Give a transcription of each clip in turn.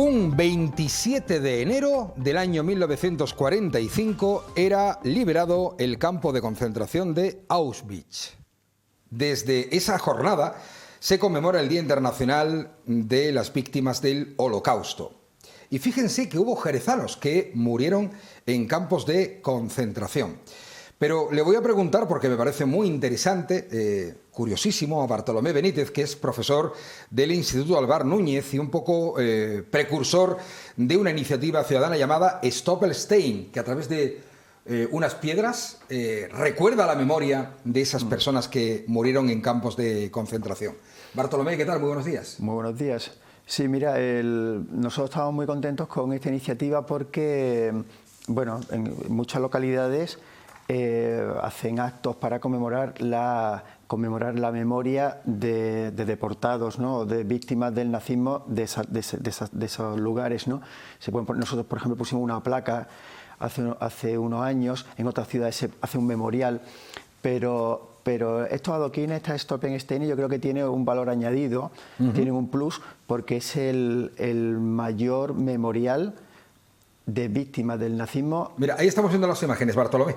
Un 27 de enero del año 1945 era liberado el campo de concentración de Auschwitz. Desde esa jornada se conmemora el Día Internacional de las Víctimas del Holocausto. Y fíjense que hubo jerezanos que murieron en campos de concentración. Pero le voy a preguntar, porque me parece muy interesante, curiosísimo, a Bartolomé Benítez, que es profesor del Instituto Alvar Núñez y un poco precursor de una iniciativa ciudadana llamada Stoppelstein, que a través de unas piedras recuerda la memoria de esas personas que murieron en campos de concentración. Bartolomé, ¿qué tal? Muy buenos días. Muy buenos días. Sí, mira, nosotros estamos muy contentos con esta iniciativa porque, bueno, en muchas localidades hacen actos para conmemorar la memoria de deportados, ¿no?, de víctimas del nazismo de esos lugares, ¿no? Nosotros, por ejemplo, pusimos una placa hace unos años, en otras ciudades se hace un memorial, pero estos adoquines, esta Stoppelstein, yo creo que tiene un valor añadido, tiene un plus, porque es el mayor memorial de víctimas del nazismo. Mira, ahí estamos viendo las imágenes, Bartolomé.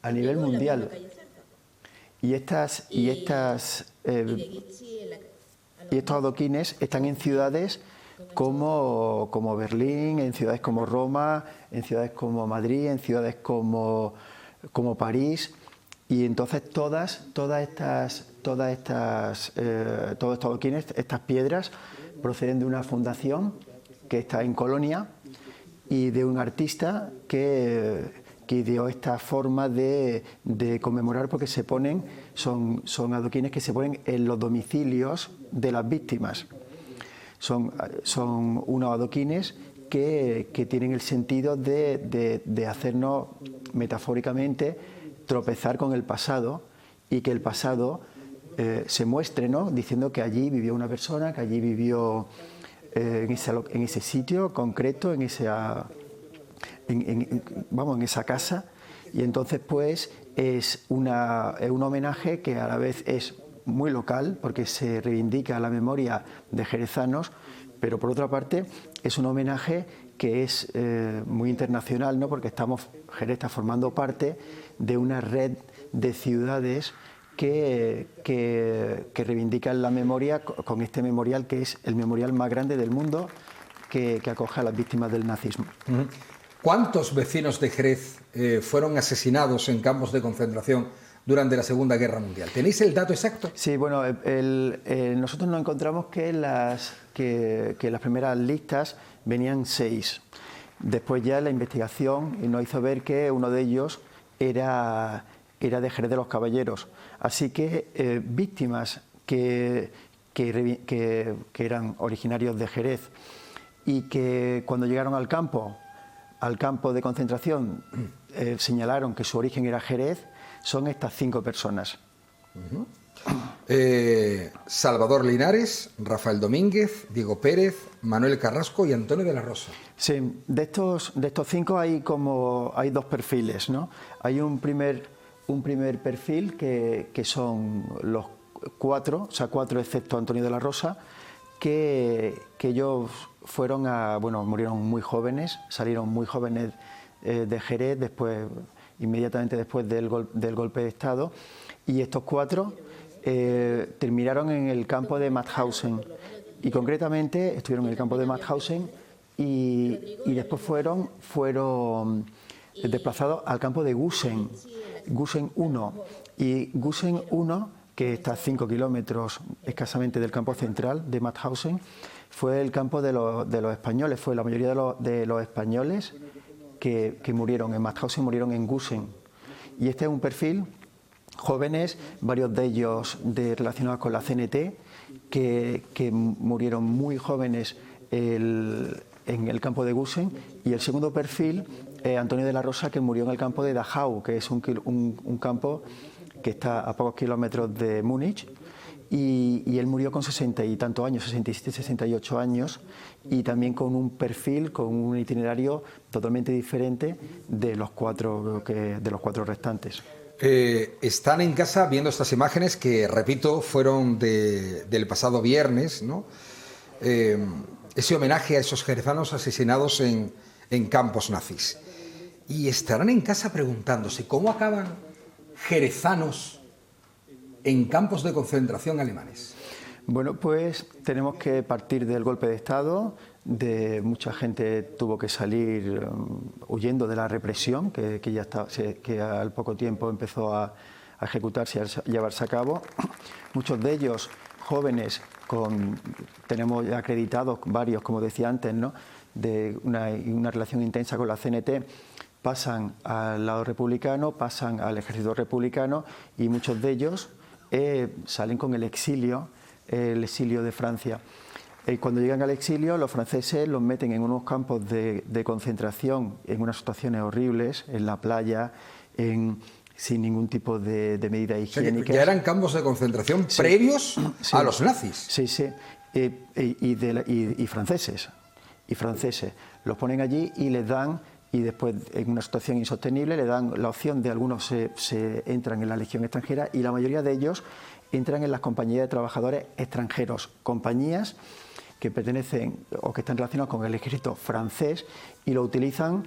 A nivel mundial. Y estos adoquines están en ciudades como Berlín, en ciudades como Roma, en ciudades como Madrid, en ciudades como París. Y entonces todos estos adoquines, estas piedras, proceden de una fundación que está en Colonia y de un artista que ideó esta forma de conmemorar, porque son adoquines que se ponen en los domicilios de las víctimas. Son unos adoquines que tienen el sentido de hacernos, metafóricamente, tropezar con el pasado, y que el pasado se muestre, ¿no?, diciendo que allí vivió una persona, que allí vivió en ese sitio concreto, en esa casa. Y entonces, pues, es un homenaje que a la vez es muy local, porque se reivindica la memoria de jerezanos, pero por otra parte es un homenaje que es muy internacional, ¿no?, porque Jerez está formando parte de una red de ciudades que reivindican la memoria con este memorial, que es el memorial más grande del mundo, que acoge a las víctimas del nazismo. ¿Cuántos vecinos de Jerez fueron asesinados en campos de concentración durante la Segunda Guerra Mundial? ¿Tenéis el dato exacto? Sí, bueno, nosotros nos encontramos que las primeras listas venían 6. Después ya la investigación nos hizo ver que uno de ellos era de Jerez de los Caballeros. Así que víctimas que eran originarios de Jerez y que cuando llegaron al campo de concentración señalaron que su origen era Jerez, son estas 5 personas. Salvador Linares, Rafael Domínguez, Diego Pérez, Manuel Carrasco y Antonio de la Rosa. Sí, de estos 5 hay 2 perfiles, ¿no? Hay un primer perfil que son los 4, o sea, 4 excepto Antonio de la Rosa, que ellos murieron muy jóvenes, salieron muy jóvenes de Jerez, inmediatamente después del golpe de Estado, y estos 4 terminaron en el campo de Mauthausen, y concretamente estuvieron en el campo de Mauthausen y después fueron desplazados al campo de Gusen 1, y Gusen 1, que está a 5 kilómetros escasamente del campo central de Mauthausen, fue el campo de los españoles. Fue la mayoría de los españoles que murieron en Mauthausen, murieron en Gusen. Y este es un perfil, jóvenes, varios de ellos relacionados con la CNT, que murieron muy jóvenes en el campo de Gusen. Y el segundo perfil, Antonio de la Rosa, que murió en el campo de Dachau, que es un campo que está a pocos kilómetros de Múnich, y él murió con 60 y tantos años, 67, 68 años, y también con un perfil, con un itinerario totalmente diferente de los 4 restantes. Están en casa viendo estas imágenes que, repito, fueron del pasado viernes, ¿no? ese homenaje a esos jerezanos asesinados en campos nazis. Y estarán en casa preguntándose cómo acaban jerezanos en campos de concentración alemanes. Bueno, pues tenemos que partir del golpe de Estado, de mucha gente tuvo que salir huyendo de la represión que al poco tiempo empezó a ejecutarse y a llevarse a cabo. Muchos de ellos jóvenes, tenemos ya acreditados varios, como decía antes, ¿no?, de una relación intensa con la CNT, pasan al lado republicano, pasan al ejército republicano y muchos de ellos salen con el exilio de Francia. Cuando llegan al exilio, los franceses los meten en unos campos de concentración, en unas situaciones horribles, en la playa, sin ningún tipo de medida higiénica. O sea, ya eran campos de concentración previos a los nazis. Sí, sí, y franceses. Los ponen allí y les dan, y después en una situación insostenible, le dan la opción de algunos se entran en la Legión extranjera y la mayoría de ellos entran en las compañías de trabajadores extranjeros, compañías que pertenecen o que están relacionados con el ejército francés y lo utilizan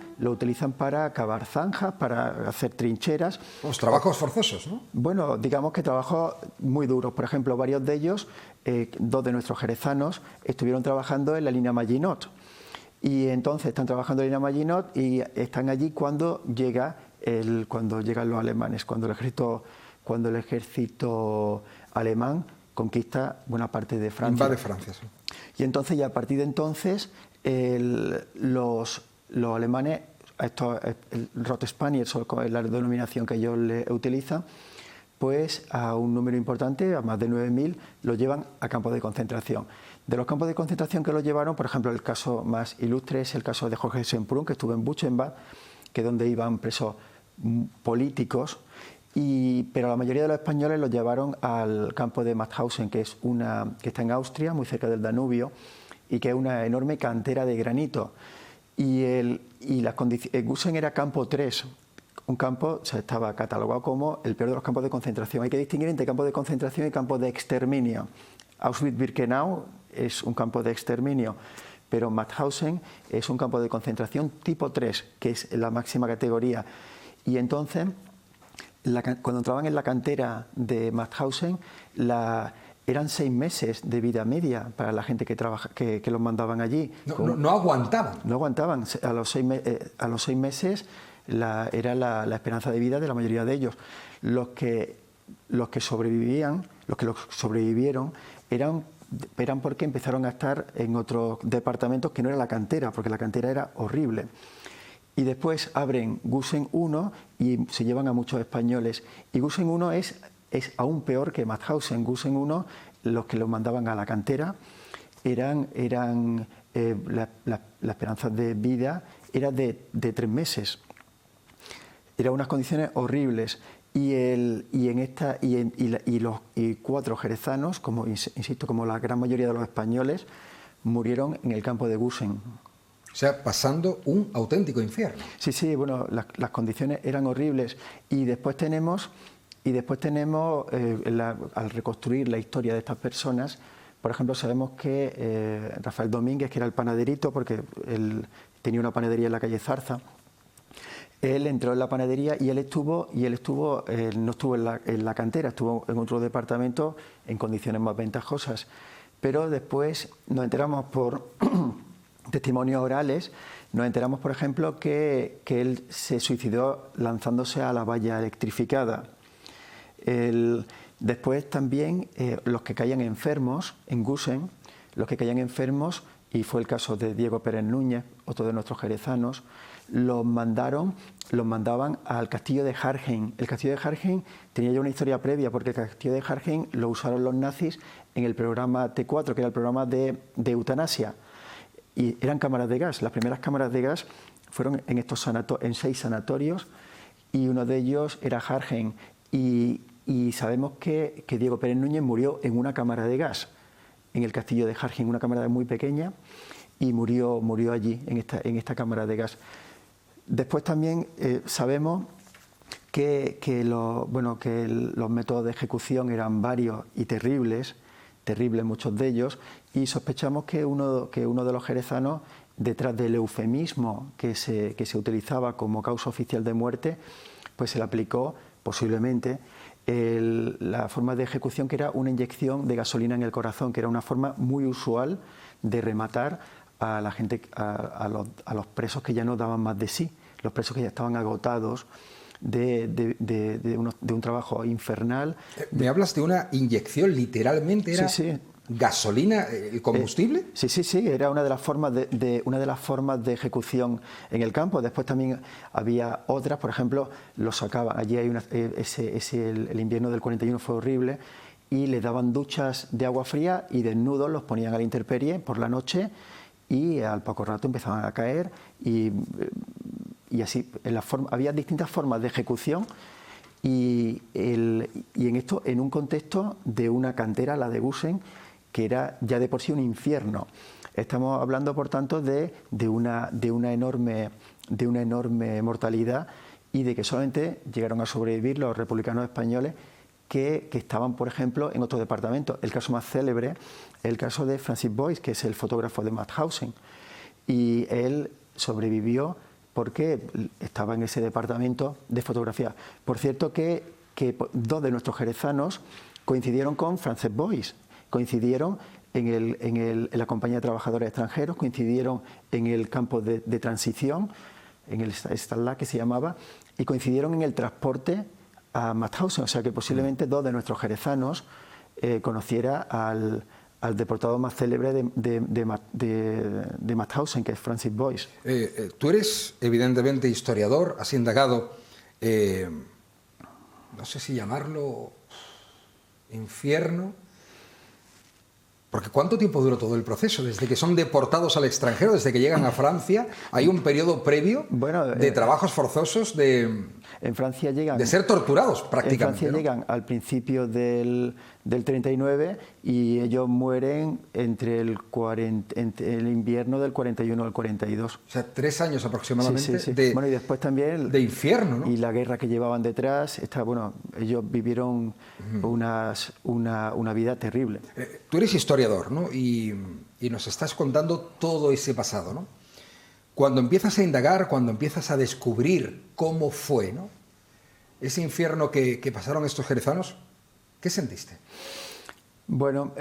para cavar zanjas, para hacer trincheras. Los trabajos forzosos, ¿no? Bueno, digamos que trabajos muy duros. Por ejemplo, varios de ellos, dos de nuestros jerezanos, estuvieron trabajando en la línea Maginot. Y entonces están trabajando en la línea Maginot y están allí cuando llegan los alemanes, cuando el ejército alemán conquista buena parte de Francia. Invade Francia, sí. Y entonces, ya a partir de entonces, los alemanes, el Rotspanier, es la denominación que ellos le utilizan, pues a un número importante, a más de 9.000, los llevan a campos de concentración. De los campos de concentración que los llevaron, por ejemplo, el caso más ilustre es el caso de Jorge Semprún, que estuvo en Buchenwald, que es donde iban presos políticos, pero la mayoría de los españoles los llevaron al campo de Mauthausen, que está en Austria, muy cerca del Danubio, y que es una enorme cantera de granito. Gusen era campo 3, un campo, estaba catalogado como el peor de los campos de concentración. Hay que distinguir entre campos de concentración y campos de exterminio. Auschwitz-Birkenau es un campo de exterminio, pero Mauthausen es un campo de concentración tipo 3, que es la máxima categoría. Y entonces, cuando entraban en la cantera de Mauthausen, eran 6 meses de vida media para la gente que los mandaban allí. No aguantaban. No aguantaban. A los 6 meses era la esperanza de vida de la mayoría de ellos. Los que sobrevivieron eran porque empezaron a estar en otros departamentos que no era la cantera, porque la cantera era horrible. Y después abren Gusen 1 y se llevan a muchos españoles. Y Gusen 1 es aún peor que Mauthausen. Gusen 1, los que los mandaban a la cantera, la esperanza de vida era de 3 meses. Eran unas condiciones horribles. Y 4 jerezanos, insisto, como la gran mayoría de los españoles, murieron en el campo de Gusen. O sea, pasando un auténtico infierno. Sí, bueno, las condiciones eran horribles. Y después tenemos, al reconstruir la historia de estas personas, por ejemplo, sabemos que Rafael Domínguez, que era el panaderito, porque él tenía una panadería en la calle Zarza, él entró en la panadería y él no estuvo en la cantera, estuvo en otro departamento en condiciones más ventajosas. Pero después nos enteramos por testimonios orales, nos enteramos, por ejemplo, que él se suicidó lanzándose a la valla electrificada. Después también los que caían enfermos en Gusen, y fue el caso de Diego Pérez Núñez, otro de nuestros jerezanos, los mandaban al castillo de Harheim. El castillo de Harheim tenía ya una historia previa, porque el castillo de Harheim lo usaron los nazis en el programa T4, que era el programa de eutanasia. Y eran cámaras de gas. Las primeras cámaras de gas fueron en 6 sanatorios, y uno de ellos era Harheim. Y sabemos que Diego Pérez Núñez murió en una cámara de gas, en el castillo de Harheim, una cámara muy pequeña, y murió allí, en esta cámara de gas. Después también sabemos que los métodos de ejecución eran varios y terribles. terribles muchos de ellos, y sospechamos que uno de los jerezanos, detrás del eufemismo que se utilizaba como causa oficial de muerte, pues se le aplicó posiblemente la forma de ejecución, que era una inyección de gasolina en el corazón, que era una forma muy usual de rematar a la gente, a los presos que ya no daban más de sí, los presos que ya estaban agotados de un trabajo infernal. ¿Me hablas de una inyección? Literalmente era sí. ¿Gasolina, el combustible? Sí, era una de las formas de ejecución en el campo. Después también había otras, por ejemplo, los sacaban. Allí hay el invierno del 41 fue horrible, y les daban duchas de agua fría y desnudos los ponían a la intemperie por la noche, y al poco rato empezaban a caer, y así había distintas formas de ejecución, y en esto en un contexto de una cantera, la de Gusen, que era ya de por sí un infierno. Estamos hablando, por tanto, de una enorme mortalidad, y de que solamente llegaron a sobrevivir los republicanos españoles que estaban, por ejemplo, en otro departamento. El caso más célebre es el caso de Francis Boyce, que es el fotógrafo de Mauthausen, y él sobrevivió porque estaba en ese departamento de fotografía. Por cierto que dos de nuestros jerezanos coincidieron con Francis Boyce, coincidieron en la compañía de trabajadores extranjeros, coincidieron en el campo de transición, en el Stalag que se llamaba, y coincidieron en el transporte a Mauthausen. O sea que posiblemente dos de nuestros jerezanos conociera al deportado más célebre de Mauthausen, que es Francis Boyce. Tú eres evidentemente historiador, has indagado, no sé si llamarlo infierno, porque ¿cuánto tiempo duró todo el proceso? Desde que son deportados al extranjero, desde que llegan a Francia, hay un periodo previo de trabajos forzosos, en Francia llegan, de ser torturados prácticamente. En Francia, ¿no?, llegan al principio del 39, y ellos mueren entre el invierno del 41 al 42. O sea, 3 años aproximadamente. Sí. Bueno, y después también de infierno, ¿no? Y la guerra que llevaban detrás. Ellos vivieron una vida terrible. Tú eres historiador, ¿no? Y nos estás contando todo ese pasado, ¿no? Cuando empiezas a indagar, cuando empiezas a descubrir cómo fue, ¿no?, ese infierno que pasaron estos jerezanos, ¿qué sentiste? Bueno,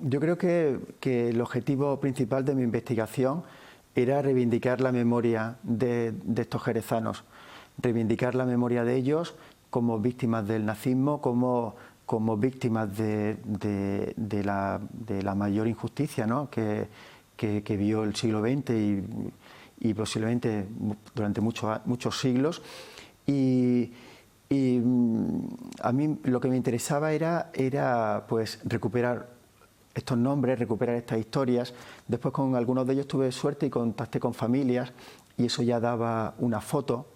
yo creo que el objetivo principal de mi investigación era reivindicar la memoria de estos jerezanos, reivindicar la memoria de ellos como víctimas del nazismo, como víctimas de la mayor injusticia, ¿no?, que vio el siglo XX y posiblemente durante muchos siglos. Y a mí lo que me interesaba era pues recuperar estos nombres, recuperar estas historias. Después con algunos de ellos tuve suerte y contacté con familias, y eso ya daba una foto.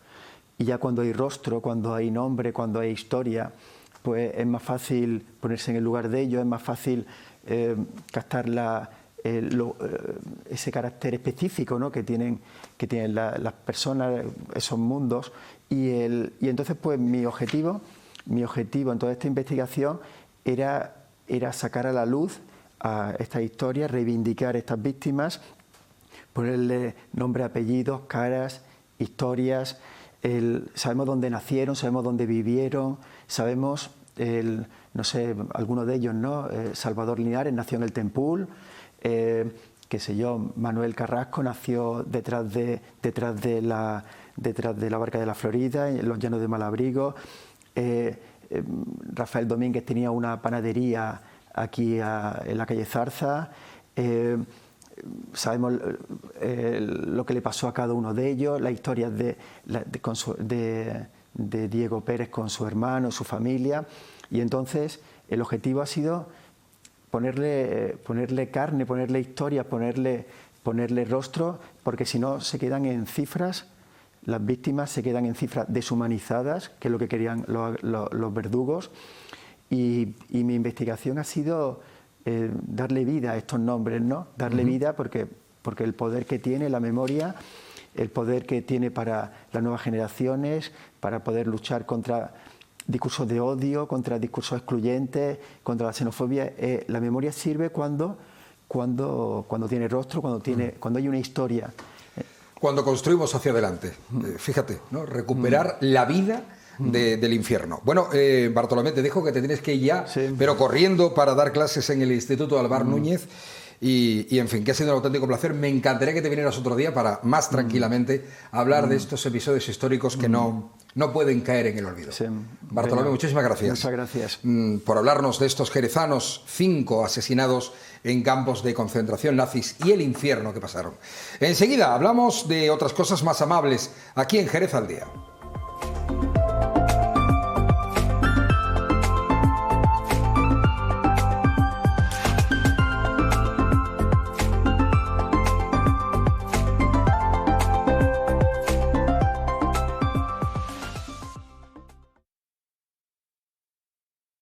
Y ya cuando hay rostro, cuando hay nombre, cuando hay historia, pues es más fácil ponerse en el lugar de ellos, es más fácil captar ese carácter específico, ¿no?, que tienen las personas, esos mundos. Y entonces pues mi objetivo en toda esta investigación era sacar a la luz a esta historia, reivindicar a estas víctimas, ponerle nombre, apellidos, caras, historias. Sabemos dónde nacieron, sabemos dónde vivieron, sabemos, no sé, algunos de ellos, ¿no? Salvador Linares nació en el Tempul, qué sé yo, Manuel Carrasco nació detrás de la Barca de la Florida, en los llanos de Malabrigo. Rafael Domínguez tenía una panadería aquí en la calle Zarza. Sabemos lo que le pasó a cada uno de ellos, las historias de Diego Pérez con su hermano, su familia. Y entonces el objetivo ha sido ponerle carne, ponerle historia, ponerle rostro, porque si no se quedan en cifras. Las víctimas se quedan en cifras deshumanizadas, que es lo que querían los verdugos. Y mi investigación ha sido darle vida a estos nombres, ¿no? Darle vida porque el poder que tiene la memoria, el poder que tiene para las nuevas generaciones, para poder luchar contra discursos de odio, contra discursos excluyentes, contra la xenofobia. La memoria sirve cuando tiene rostro, cuando hay una historia. Cuando construimos hacia adelante, fíjate, ¿no? Recuperar la vida del infierno. Bueno, Bartolomé, te dejo que te tienes que ir ya, sí, pero corriendo para dar clases en el Instituto Alvar Núñez. Y en fin, que ha sido un auténtico placer. Me encantaría que te vinieras otro día para más tranquilamente hablar de estos episodios históricos que no pueden caer en el olvido. Sí. Bartolomé, Venga, muchísimas gracias. Muchas gracias. Por hablarnos de estos jerezanos, 5 asesinados en campos de concentración nazis y el infierno que pasaron. Enseguida hablamos de otras cosas más amables aquí en Jerez al Día.